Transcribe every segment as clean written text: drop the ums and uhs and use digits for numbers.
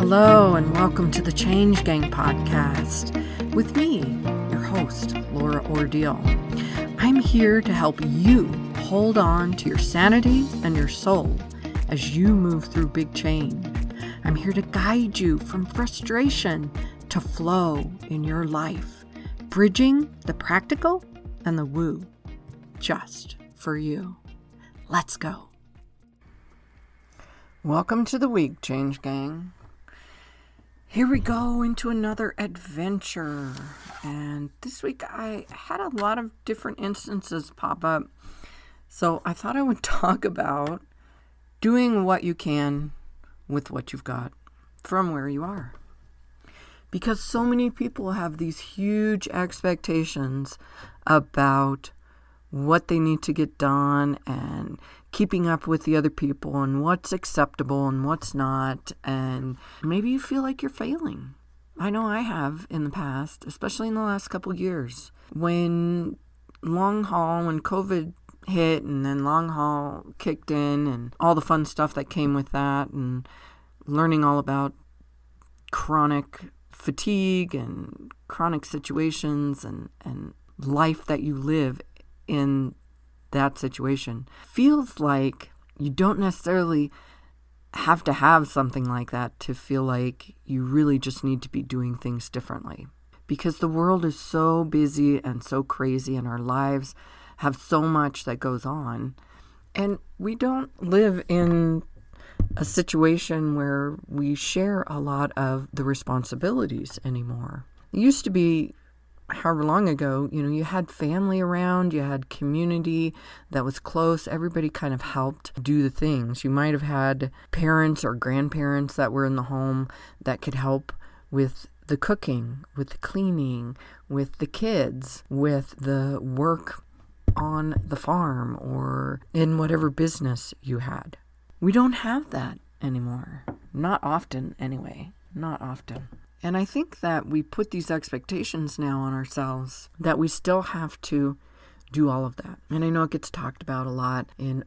Hello and welcome to the Change Gang podcast with me, your host, Laura Ordile. I'm here to help you hold on to your sanity and your soul as you move through big change. I'm here to guide you from frustration to flow in your life, bridging the practical and the woo, just for you. Let's go. Welcome to the week, Change Gang. Here we go into another adventure. And this week I had a lot of different instances pop up. So I thought I would talk about doing what you can with what you've got from where you are. Because so many people have these huge expectations about what they need to get done and keeping up with the other people and what's acceptable and what's not. And maybe you feel like you're failing. I know I have in the past, especially in the last couple of years. When COVID hit and then long haul kicked in and all the fun stuff that came with that, and learning all about chronic fatigue and chronic situations and life that you live in that situation, feels like you don't necessarily have to have something like that to feel like you really just need to be doing things differently. Because the world is so busy and so crazy and our lives have so much that goes on. And we don't live in a situation where we share a lot of the responsibilities anymore. It used to be, however long ago, you had family around, you had community that was close, everybody kind of helped do the things. You might have had parents or grandparents that were in the home that could help with the cooking, with the cleaning, with the kids, with the work on the farm or in whatever business you had. We don't have that anymore. Not often, anyway. Not often. And I think that we put these expectations now on ourselves that we still have to do all of that. And I know it gets talked about a lot in,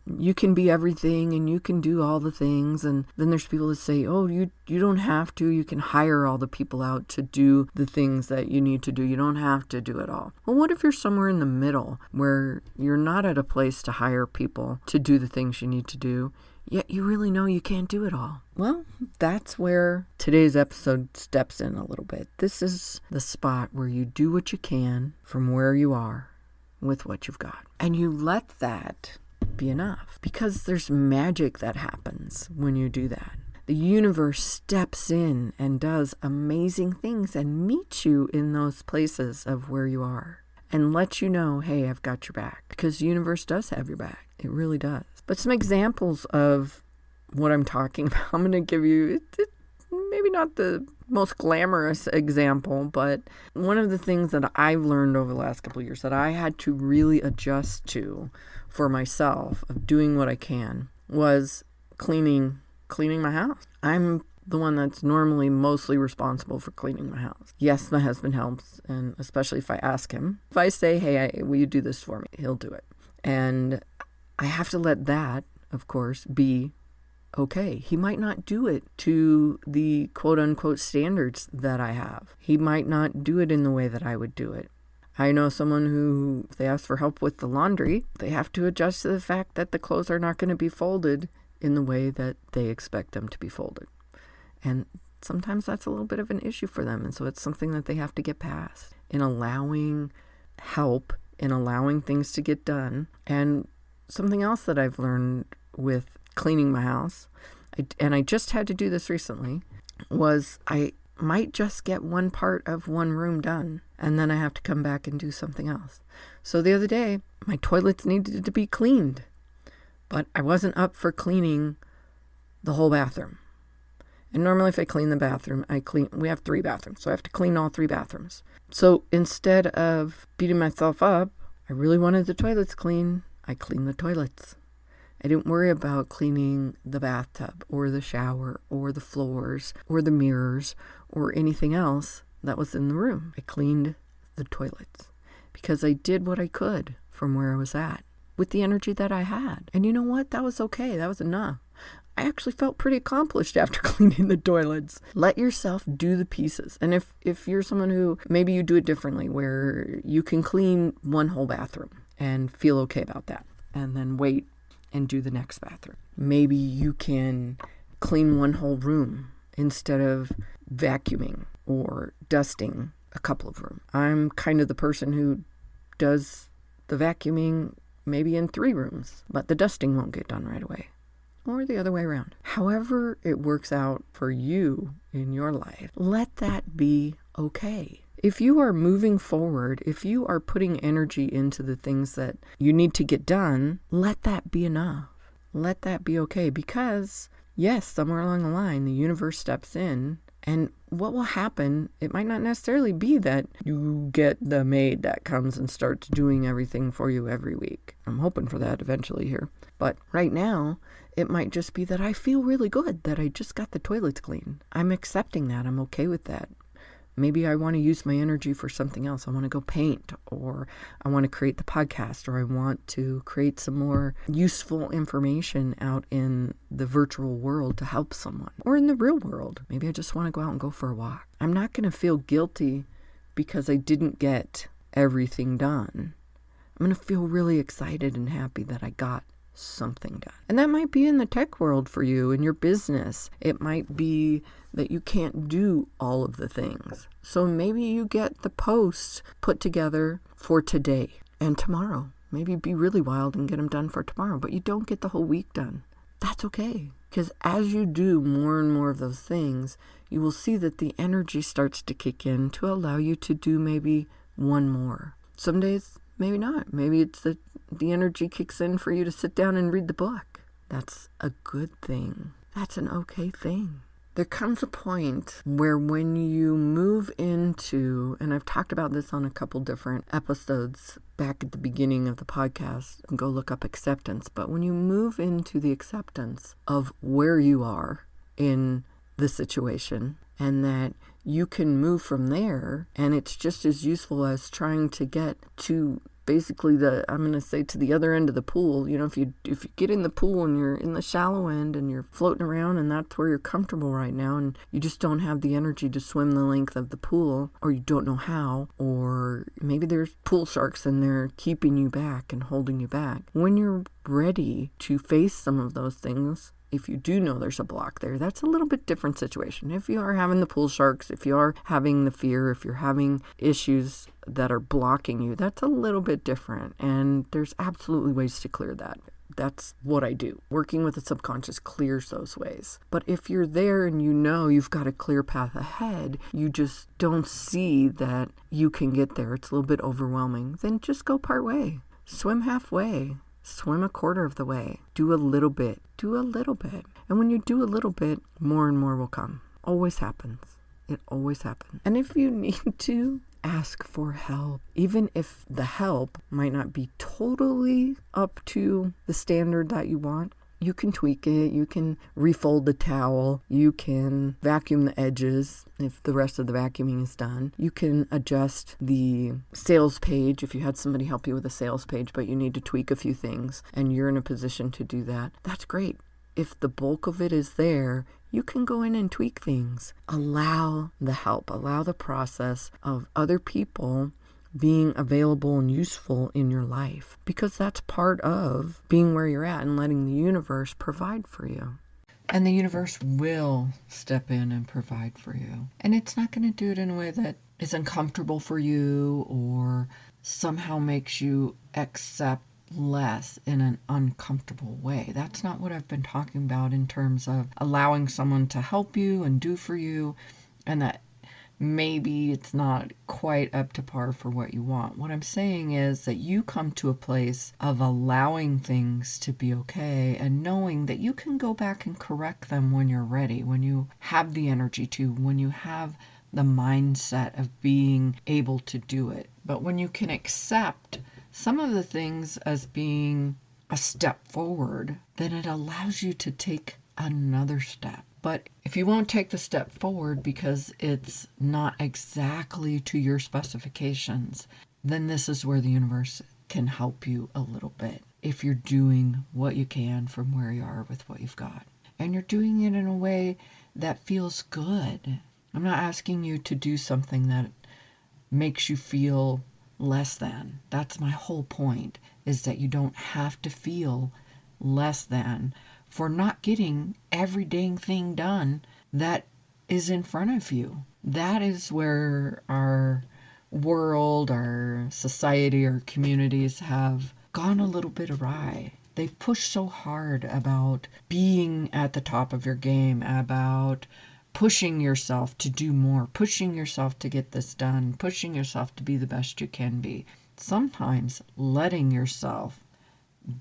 you can be everything and you can do all the things. And then there's people that say, you don't have to. You can hire all the people out to do the things that you need to do. You don't have to do it all. Well, what if you're somewhere in the middle where you're not at a place to hire people to do the things you need to do, yet you really know you can't do it all? Well, that's where today's episode steps in a little bit. This is the spot where you do what you can from where you are with what you've got. And you let that be enough, because there's magic that happens when you do that. The universe steps in and does amazing things and meets you in those places of where you are and lets you know, hey, I've got your back, because the universe does have your back. It really does. But some examples of what I'm talking about, I'm going to give you, maybe not the most glamorous example, but one of the things that I've learned over the last couple of years that I had to really adjust to for myself of doing what I can was cleaning my house. I'm the one that's normally mostly responsible for cleaning my house. Yes, my husband helps, and especially if I ask him. If I say, hey, will you do this for me? He'll do it. And I have to let that, of course, be okay. He might not do it to the quote-unquote standards that I have. He might not do it in the way that I would do it. I know someone who, if they ask for help with the laundry, they have to adjust to the fact that the clothes are not going to be folded in the way that they expect them to be folded. And sometimes that's a little bit of an issue for them. And so it's something that they have to get past in allowing help, in allowing things to get done. And something else that I've learned with cleaning my house, and I just had to do this recently, was I might just get one part of one room done, and then I have to come back and do something else. So the other day, my toilets needed to be cleaned, but I wasn't up for cleaning the whole bathroom. And normally if I clean the bathroom, we have 3 bathrooms, so I have to clean all 3 bathrooms. So instead of beating myself up, I really wanted the toilets clean. I cleaned the toilets. I didn't worry about cleaning the bathtub or the shower or the floors or the mirrors or anything else that was in the room. I cleaned the toilets because I did what I could from where I was at with the energy that I had. And you know what? That was okay. That was enough. I actually felt pretty accomplished after cleaning the toilets. Let yourself do the pieces. And if you're someone who maybe you do it differently, where you can clean one whole bathroom and feel okay about that, and then wait and do the next bathroom. Maybe you can clean one whole room instead of vacuuming or dusting a couple of rooms. I'm kind of the person who does the vacuuming maybe in 3 rooms, but the dusting won't get done right away. Or the other way around. However it works out for you in your life, let that be okay. If you are moving forward, if you are putting energy into the things that you need to get done, let that be enough. Let that be okay. Because, yes, somewhere along the line, the universe steps in. And what will happen, it might not necessarily be that you get the maid that comes and starts doing everything for you every week. I'm hoping for that eventually here. But right now, it might just be that I feel really good that I just got the toilets clean. I'm accepting that. I'm okay with that. Maybe I want to use my energy for something else. I want to go paint, or I want to create the podcast, or I want to create some more useful information out in the virtual world to help someone, or in the real world. Maybe I just want to go out and go for a walk. I'm not going to feel guilty because I didn't get everything done. I'm going to feel really excited and happy that I got something done. And that might be in the tech world for you, in your business. It might be that you can't do all of the things. So maybe you get the posts put together for today and tomorrow. Maybe be really wild and get them done for tomorrow, but you don't get the whole week done. That's okay. Because as you do more and more of those things, you will see that the energy starts to kick in to allow you to do maybe one more. Some days, maybe not. Maybe it's the energy kicks in for you to sit down and read the book. That's a good thing. That's an okay thing. There comes a point where when you move into, and I've talked about this on a couple different episodes back at the beginning of the podcast, and go look up acceptance, but when you move into the acceptance of where you are in the situation, and that you can move from there, and it's just as useful as trying to get to basically I'm going to say to the other end of the pool. You know, if you get in the pool and you're in the shallow end and you're floating around and that's where you're comfortable right now, and you just don't have the energy to swim the length of the pool, or you don't know how, or maybe there's pool sharks and they're keeping you back and holding you back. When you're ready to face some of those things, if you do know there's a block there, that's a little bit different situation. If you are having the pool sharks, if you are having the fear, if you're having issues that are blocking you, that's a little bit different. And there's absolutely ways to clear that. That's what I do. Working with the subconscious clears those ways. But if you're there and you know you've got a clear path ahead, you just don't see that you can get there, it's a little bit overwhelming, then just go part way. Swim halfway. Swim a quarter of the way. Do a little bit. Do a little bit. And when you do a little bit, more and more will come. Always happens. It always happens. And if you need to, ask for help. Even if the help might not be totally up to the standard that you want, you can tweak it. You can refold the towel. You can vacuum the edges if the rest of the vacuuming is done. You can adjust the sales page if you had somebody help you with a sales page, but you need to tweak a few things and you're in a position to do that. That's great. If the bulk of it is there, you can go in and tweak things. Allow the help. Allow the process of other people being available and useful in your life, because that's part of being where you're at and letting the universe provide for you. And the universe will step in and provide for you. And it's not going to do it in a way that is uncomfortable for you or somehow makes you accept less in an uncomfortable way. That's not what I've been talking about in terms of allowing someone to help you and do for you, and that maybe it's not quite up to par for what you want. What I'm saying is that you come to a place of allowing things to be okay and knowing that you can go back and correct them when you're ready, when you have the energy to, when you have the mindset of being able to do it. But when you can accept some of the things as being a step forward, then it allows you to take another step. But if you won't take the step forward because it's not exactly to your specifications, then this is where the universe can help you a little bit if you're doing what you can from where you are with what you've got. and you're doing it in a way that feels good. I'm not asking you to do something that makes you feel less than. That's my whole point, is that you don't have to feel less than for not getting every dang thing done that is in front of you. That is where our world, our society, our communities have gone a little bit awry. They push so hard about being at the top of your game, about pushing yourself to do more, pushing yourself to get this done, pushing yourself to be the best you can be. Sometimes letting yourself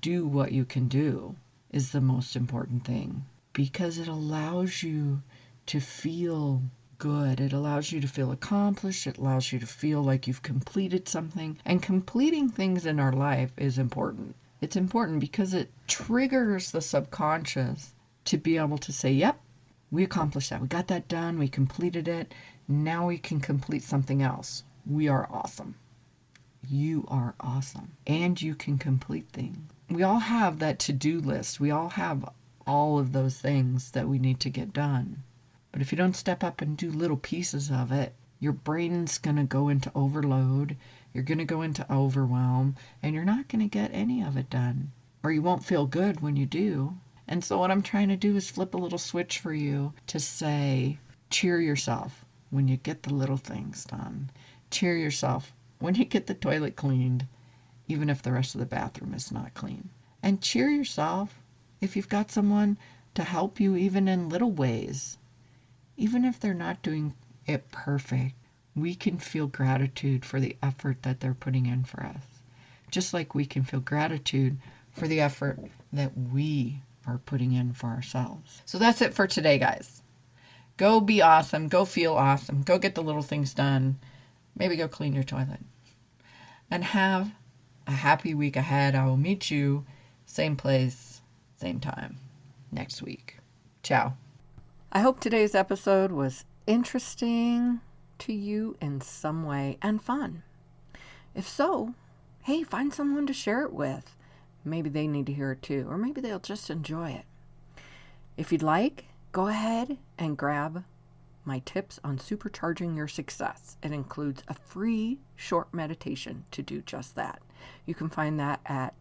do what you can do is the most important thing, because it allows you to feel good. It allows you to feel accomplished. It allows you to feel like you've completed something. And completing things in our life is important. It's important because it triggers the subconscious to be able to say, yep, we accomplished that. We got that done. We completed it. Now we can complete something else. We are awesome. You are awesome. And you can complete things. We all have that to-do list. We all have all of those things that we need to get done. But if you don't step up and do little pieces of it, your brain's going to go into overload. You're going to go into overwhelm, and you're not going to get any of it done. Or you won't feel good when you do. And so what I'm trying to do is flip a little switch for you to say, cheer yourself when you get the little things done. Cheer yourself when you get the toilet cleaned, even if the rest of the bathroom is not clean. And cheer yourself if you've got someone to help you even in little ways. Even if they're not doing it perfect, we can feel gratitude for the effort that they're putting in for us. Just like we can feel gratitude for the effort that we are putting in for ourselves. So that's it for today, guys. Go be awesome. Go feel awesome. Go get the little things done. Maybe go clean your toilet. And have a happy week ahead. I will meet you same place, same time next week. Ciao. I hope today's episode was interesting to you in some way and fun. If so, hey, find someone to share it with. Maybe they need to hear it too, or maybe they'll just enjoy it. If you'd like, go ahead and grab my tips on supercharging your success. It includes a free short meditation to do just that. You can find that at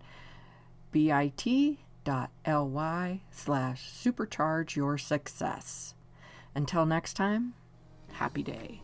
bit.ly/supercharge your success. Until next time, happy day.